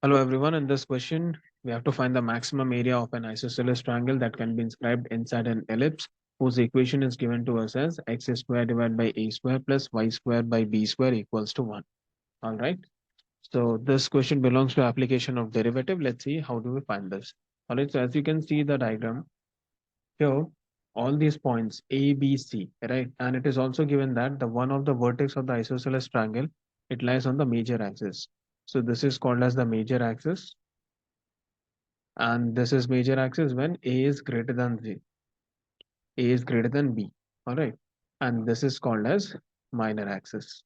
Hello everyone. In this question, we have to find the maximum area of an isosceles triangle that can be inscribed inside an ellipse whose equation is given to us as x square divided by a square plus y square by b square equals to 1. All right. So this question belongs to application of derivative. Let's see how do we find this. All right. So as you can see the diagram here, all these points A, B, C, right? And it is also given that the one of the vertex of the isosceles triangle, it lies on the major axis. So this is called as the major axis, and this is major axis when a is greater than a is greater than b. All right, and this is called as minor axis.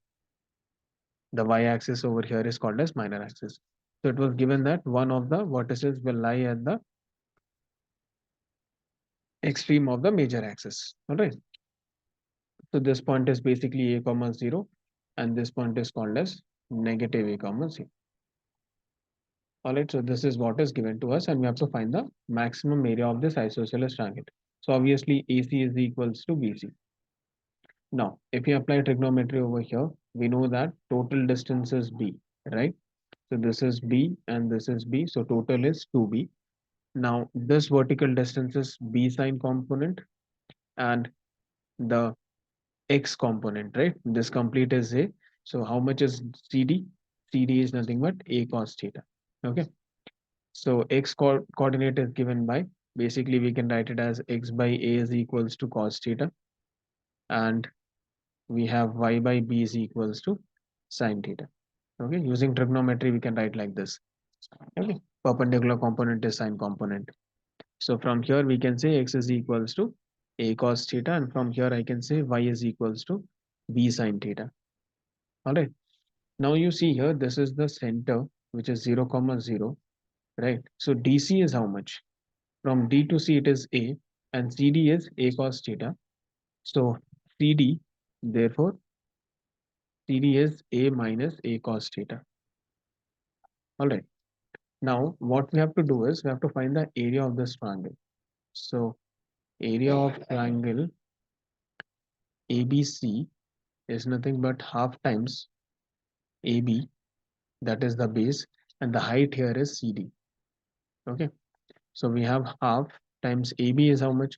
The y-axis over here is called as minor axis. So it was given that one of the vertices will lie at the extreme of the major axis. All right, so this point is basically a comma 0, and this point is called as negative a comma 0. All right, so this is what is given to us, and we have to find the maximum area of this isosceles triangle. So obviously AC is equals to BC. Now, if you apply trigonometry over here, we know that total distance is B, right? So this is B and this is B. So total is 2B. Now, this vertical distance is B sine component and the X component, right? This complete is A. So how much is CD? CD is nothing but A cos theta. Okay. So X coordinate is given by, basically we can write it as X by A is equals to cos theta, and we have y by b is equals to sine theta. Okay, using trigonometry, we can write like this. Okay, perpendicular component is sine component. So from here, we can say x is equals to a cos theta, and from here, I can say y is equals to b sine theta. All right. Now you see here, this is the center, which is 0 comma 0, right? So DC is how much? From D to C, it is A, and CD is a cos theta. So CD, therefore, CD is a minus a cos theta. All right. Now, what we have to do is we have to find the area of this triangle. So, area of triangle ABC is nothing but half times AB, that is the base, and the height here is CD. Okay. So, we have half times AB is how much?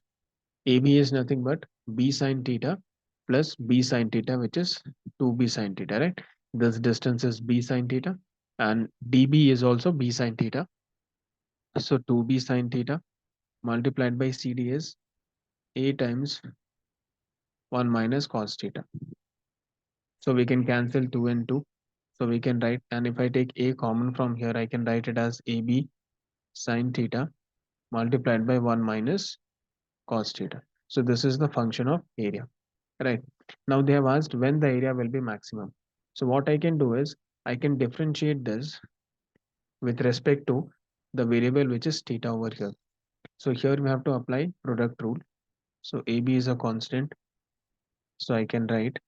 AB is nothing but B sine theta plus B sine theta, which is 2B sine theta, right? This distance is B sine theta, and DB is also B sine theta. So, 2B sine theta multiplied by CD is A times 1 minus cos theta. So we can cancel 2 and 2. So we can write, and if I take a common from here, I can write it as AB sine theta multiplied by 1 minus cos theta. So this is the function of area, right? Now they have asked when the area will be maximum. So what I can do is I can differentiate this with respect to the variable which is theta over here. So here we have to apply product rule. So AB is a constant. So I can write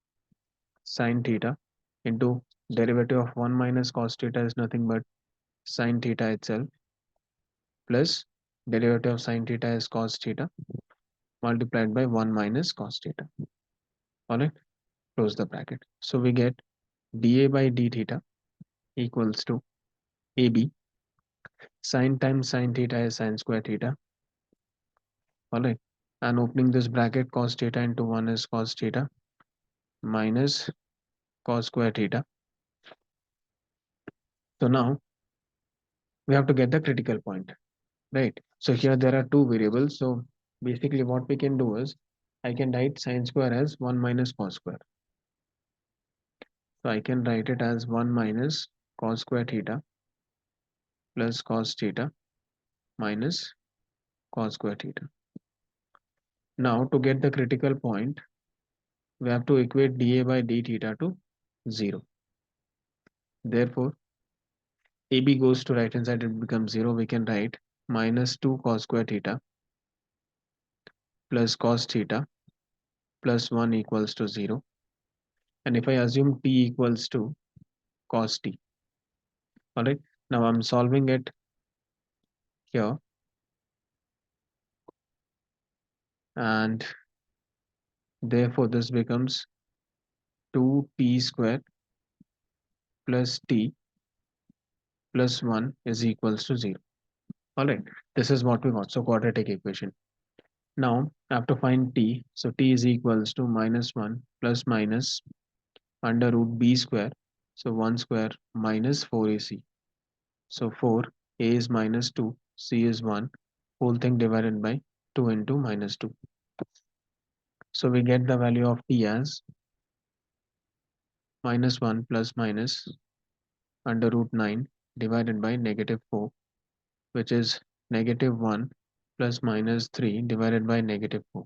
sine theta into derivative of 1 minus cos theta is nothing but sine theta itself, plus derivative of sine theta is cos theta multiplied by 1 minus cos theta. All right, close the bracket. So we get dA by d theta equals to AB. Sine times sine theta is sine square theta. All right, and opening this bracket, cos theta into 1 is cos theta minus cos square theta. So now we have to get the critical point. Right. So here there are two variables. So basically what we can do is I can write sine square as 1 minus cos square. So I can write it as 1 minus cos square theta plus cos theta minus cos square theta. Now to get the critical point, we have to equate dA by d theta to 0. Therefore, AB goes to right hand side, it becomes 0. We can write minus 2 cos square theta plus cos theta plus 1 equals to 0. And if I assume t equals to cos t, all right, now I'm solving it here, and therefore this becomes 2t square plus t plus 1 is equals to 0. All right, this is what we got. So quadratic equation. Now I have to find t. So t is equals to minus 1 plus minus under root b square. So 1 square minus 4ac. So 4, a is minus 2, c is 1, whole thing divided by 2 into minus 2. So we get the value of t as minus 1 plus minus under root 9 divided by negative 4, which is negative 1 plus minus 3 divided by negative 4.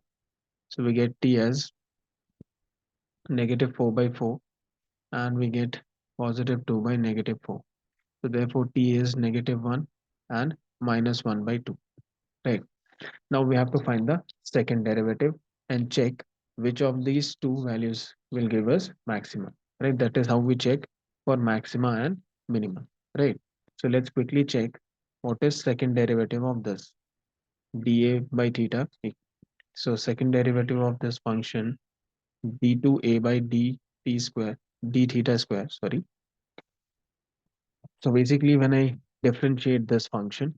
So we get t as negative 4 by 4, and we get positive 2 by negative 4. So therefore t is negative 1 and minus 1 by 2. Right. Now we have to find the second derivative and check which of these two values will give us maxima. Right. That is how we check for maxima and minima. Right. So let's quickly check what is second derivative of this dA by theta. So second derivative of this function d2a by dt square d theta square, sorry. So basically when I differentiate this function,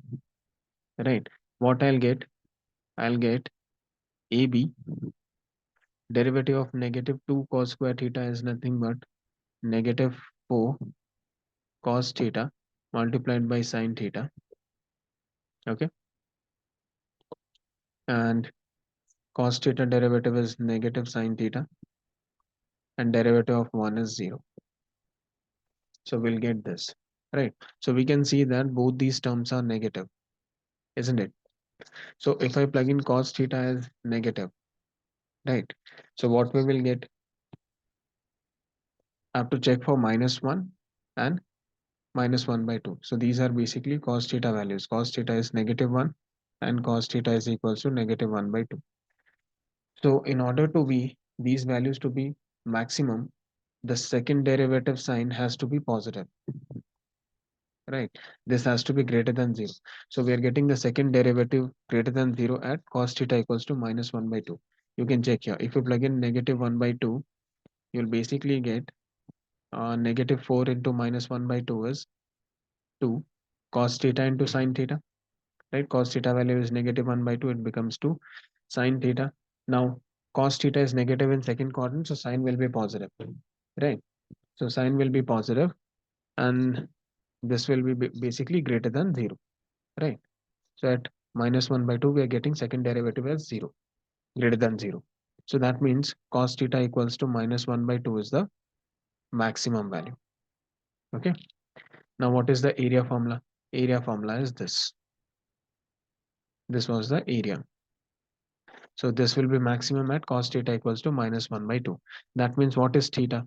right, what I'll get AB, derivative of negative 2 cos square theta is nothing but negative 4 cos theta multiplied by sine theta. Okay. And cos theta derivative is negative sine theta, and derivative of 1 is 0. So we'll get this. Right. So we can see that both these terms are negative, isn't it? So if I plug in cos theta as negative, right? So what we will get, I have to check for minus 1 and minus 1 by 2. So these are basically cos theta values. Cos theta is negative 1 and cos theta is equals to negative 1 by 2. So in order to be these values to be maximum, the second derivative sign has to be positive, right? This has to be greater than 0. So we are getting the second derivative greater than 0 at cos theta equals to minus 1 by 2. You can check here. If you plug in negative 1 by 2, you'll basically get negative 4 into minus 1 by 2 is 2 cos theta into sine theta, right? Cos theta value is negative 1 by 2, it becomes 2 sine theta. Now cos theta is negative in second quadrant, so sine will be positive, right? So sine will be positive, and this will be basically greater than 0, right? So at minus 1 by 2, we are getting second derivative as 0, greater than 0. So that means cos theta equals to minus 1 by 2 is the maximum value. Okay. Now what is the area formula? Area formula is this. This was the area. So this will be maximum at cos theta equals to minus 1 by 2. That means what is theta?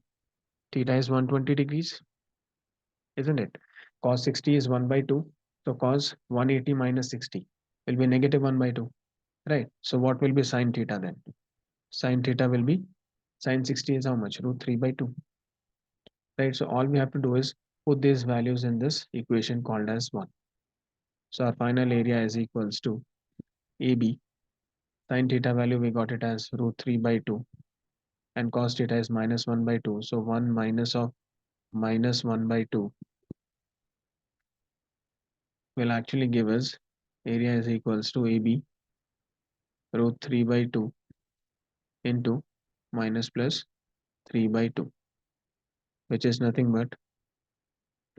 Theta is 120 degrees, isn't it? Cos 60 is 1 by 2. So cos 180 minus 60 will be negative 1 by 2, right? So what will be sine theta then? Sine theta will be, sine 60 is how much? Root 3 by 2, right? So all we have to do is put these values in this equation called as 1. So our final area is equals to AB. Sine theta value we got it as root 3 by 2, and cos theta is minus 1 by 2. So 1 minus of minus 1 by 2 will actually give us area is equals to AB root 3 by 2 into minus plus 3 by 2, which is nothing but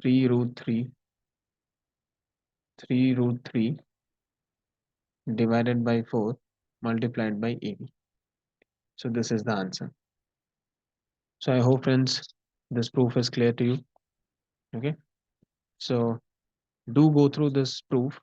3 root 3 3 root 3 divided by 4 multiplied by AB. So this is the answer. So I hope friends this proof is clear to you. Okay. So do go through this proof